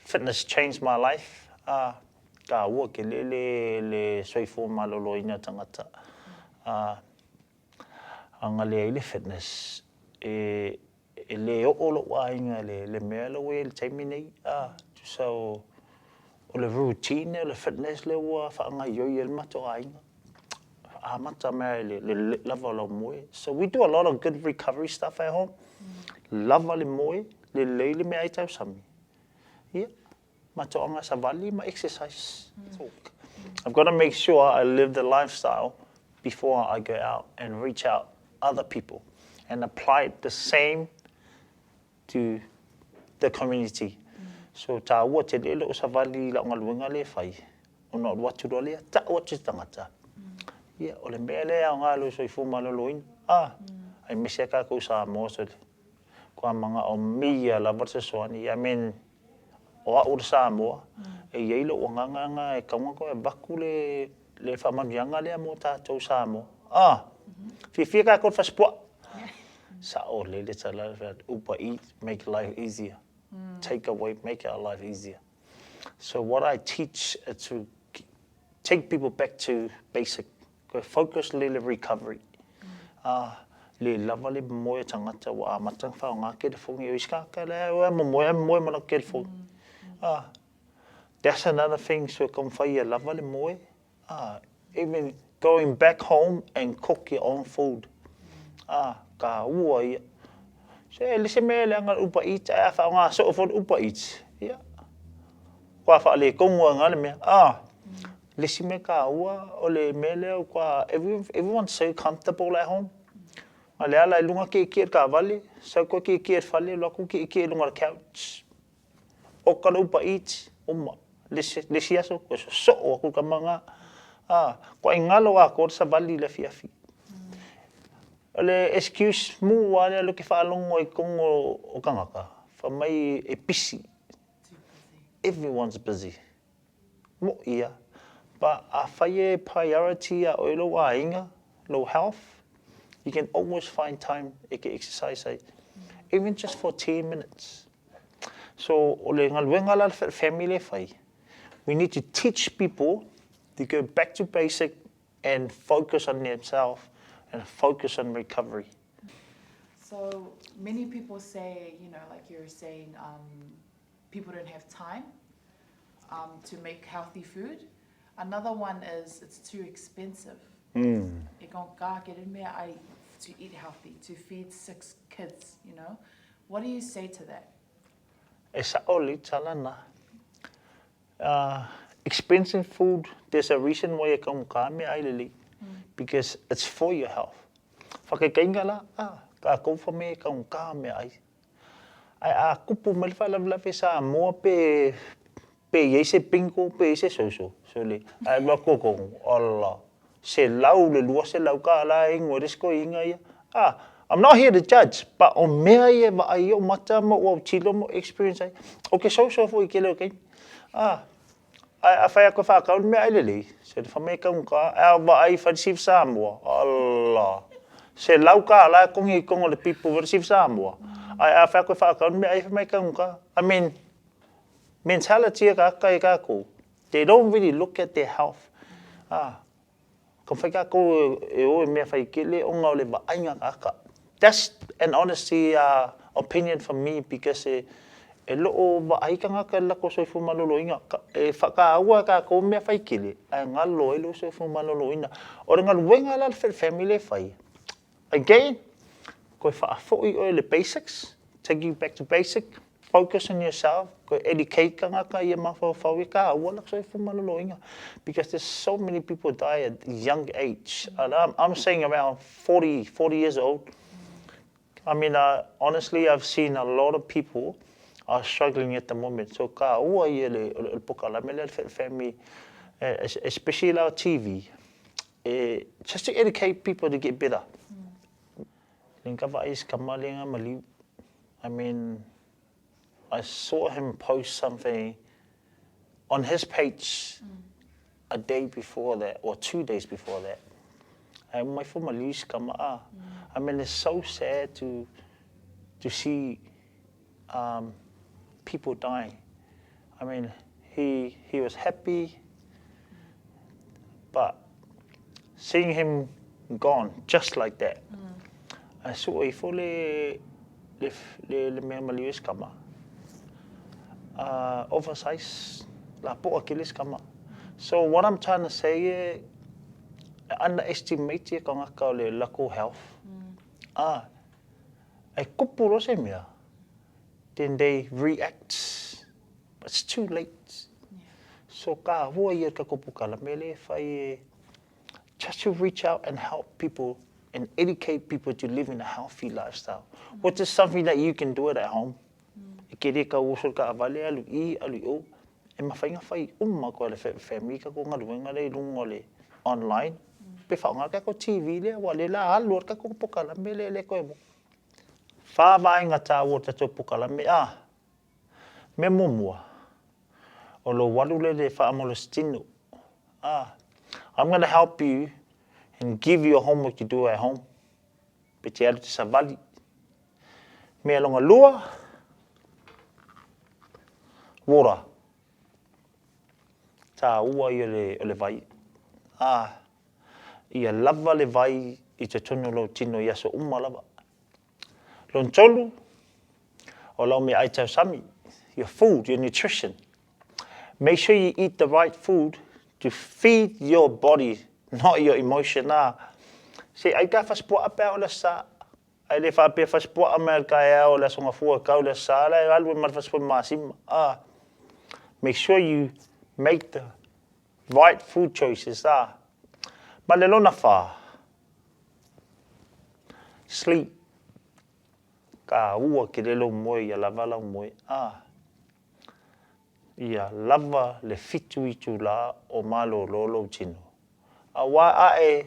fitness changed my life. Ka ua ke le soifo maloloina tangata. Anga le fitness le o wainga le mea lo le taimi nei. So o le routine le fitness le ua whaanga yoi el mato ainga. Mata mea le lava lo moe. So we do a lot of good recovery stuff at home. Lava le moe, le leile mea i tau sami. Yeah. Mato anga sa vali ma exercise. I've got to make sure I live the lifestyle before I go out and reach out other people and apply the same to the community. So ta ua te lelo sa vali la ngaluenga le fai. Ona watu do le ta o te tangata. Yeah, o le mea lea o ngā lo soifu maloloina. Ai mese ka kou sa mo so kua manga o mia la vata soani. I mean, o a ura sa moa. E yeilo o nganga e kaunga ko e baku le whamamianga lea mo tātou sa moa. Fia ka kou whaspua. Sa o le tala Uber Eat, make life easier. Take away, make our life easier. So what I teach is to take people back to basic. Focus le recovery. Le lava le moe tangata wa matang whao ngā ke te whungi o iskaka le moe mana ke te whungi. That's another thing, so come whai lava le moe. Even going back home and cook your own food. Ka ua ia. So lise mea le anga Uber Eats, whao ngā so for Uber Eats. Kua wha le kongua ngā le mea. Lisi me ka ua o le mele kwa everyone's so comfortable at home. Ma le ala lunga ke ka vale, so ko ke fale lo ko ke lunga couch. O ka Uber Eats, uma lisi aso ko so o ko ka manga. Ko ingalo a ko sa vali le fiafi. Ole excuse mu wa le lo ke fa longo I kongo o kangaka. Fa mai e pisi. Everyone's busy. Mo ia. But a whaie priority a oilo wa inga, low health, you can always find time to exercise, even just for 10 minutes. So, ole ngaluenga la family whai, we need to teach people to go back to basic and focus on themselves and focus on recovery. So, many people say, like you're saying, people don't have time to make healthy food. Another one is it's too expensive. To eat healthy, to feed 6 kids, What do you say to that? Esa oli talana. Expensive food, there's a reason why you come kame ailili. Because it's for your health. Whakekainga la, ka kouwha me kam kame ai. Ai a kupu malfa lawe sa moa pe yese pinko pe yese soso. So le ai lo koko Allah se lau le lua se lau ka la ingo risko inga ia. I'm not here to judge, but o mea ia wa ai o mata mo o tilo mo experience ai. Okay, so fo I kele okay. Ai a whai ako whakau mea ai lele. Se te whamea kaunga ai wa ai wharisif Samoa. Allah. Se lau ka la kongi kongo le people wharisif Samoa. Ai a whai ako whakau mea ai whamea kaunga. I mean, mentality ka kai ka ko. They don't really look at their health. Ko whai ka ko e o mea whai kele o ngau le ba ainga ka. That's an honesty opinion from me because e loo ba ai ka ngaka lako soifu malolo inga. E whaka aua ka ko mea whai kele. Ai ngalo e lo soifu malolo ina. O ringa luenga la FitFamily whai. Again, ko whaafoi o le basics. Take you back to basic. Focus on yourself. Go educate ka ngaka ia mawhawhawi ka aua lako soifu malolo inga. Because there's so many people die at a young age. And I'm saying around 40 years old. I mean, honestly, I've seen a lot of people are struggling at the moment. So ka ua ia le poka la mele FitFamily, especially our TV, just to educate people to get better. Linka vais kamalinga mali. I mean, I saw him post something on his page a day before that, or 2 days before that. And my former lease come I mean, it's so sad to see people dying. I mean, he was happy, but seeing him gone just like that, I saw he fully le mea malius kama. Oversize la po Achilles kama. So what I'm trying to say is, underestimate ka ngaka le lako health. Ai kupuro se mea. Then they react, but it's too late. Yeah. So ka hua ia ka kupukala mele fai just to reach out and help people and educate people to live in a healthy lifestyle, which is something that you can do it at home. E kere ka usul ka avale alu I alu o e mawhainga whai ko le FitFamily ka ko ngaruenga le lungo le online. Pe whaunga ka ko TV le wa le la aluar ka ko pukala mele le koe mo. Whāwainga tā o tato pukala me me mumua. O lo walule le whaamolo stino. I'm going to help you and give you a homework you do at home. Pe te alu te savali. Me alonga lua. Wora. Tā ua I o le vai. Ia lava le vai I te tono lo tino I aso lava. Lon tolu. O lau me ai tau sami. Your food, your nutrition. Make sure you eat the right food to feed your body, not your emotion. Se ai ka whaspua pēo le sa. Ai le whapea whaspua mea kai o le songa fua kau le sa. Le alwe mat whaspua māsima. Make sure you make the right food choices. Ma le lona wha. Sleep. Ka ua ki lelo moe ia lava lau moe. Ia lava le fitu I tu la o malo lolo tino. A wā ae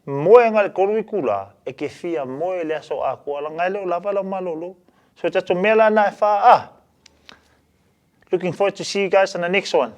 moe ngale koru I kula e ke fia moe le aso a kua la ngai leo lava lau malolo. So tato mea la nai wha. Looking forward to see you guys in the next one.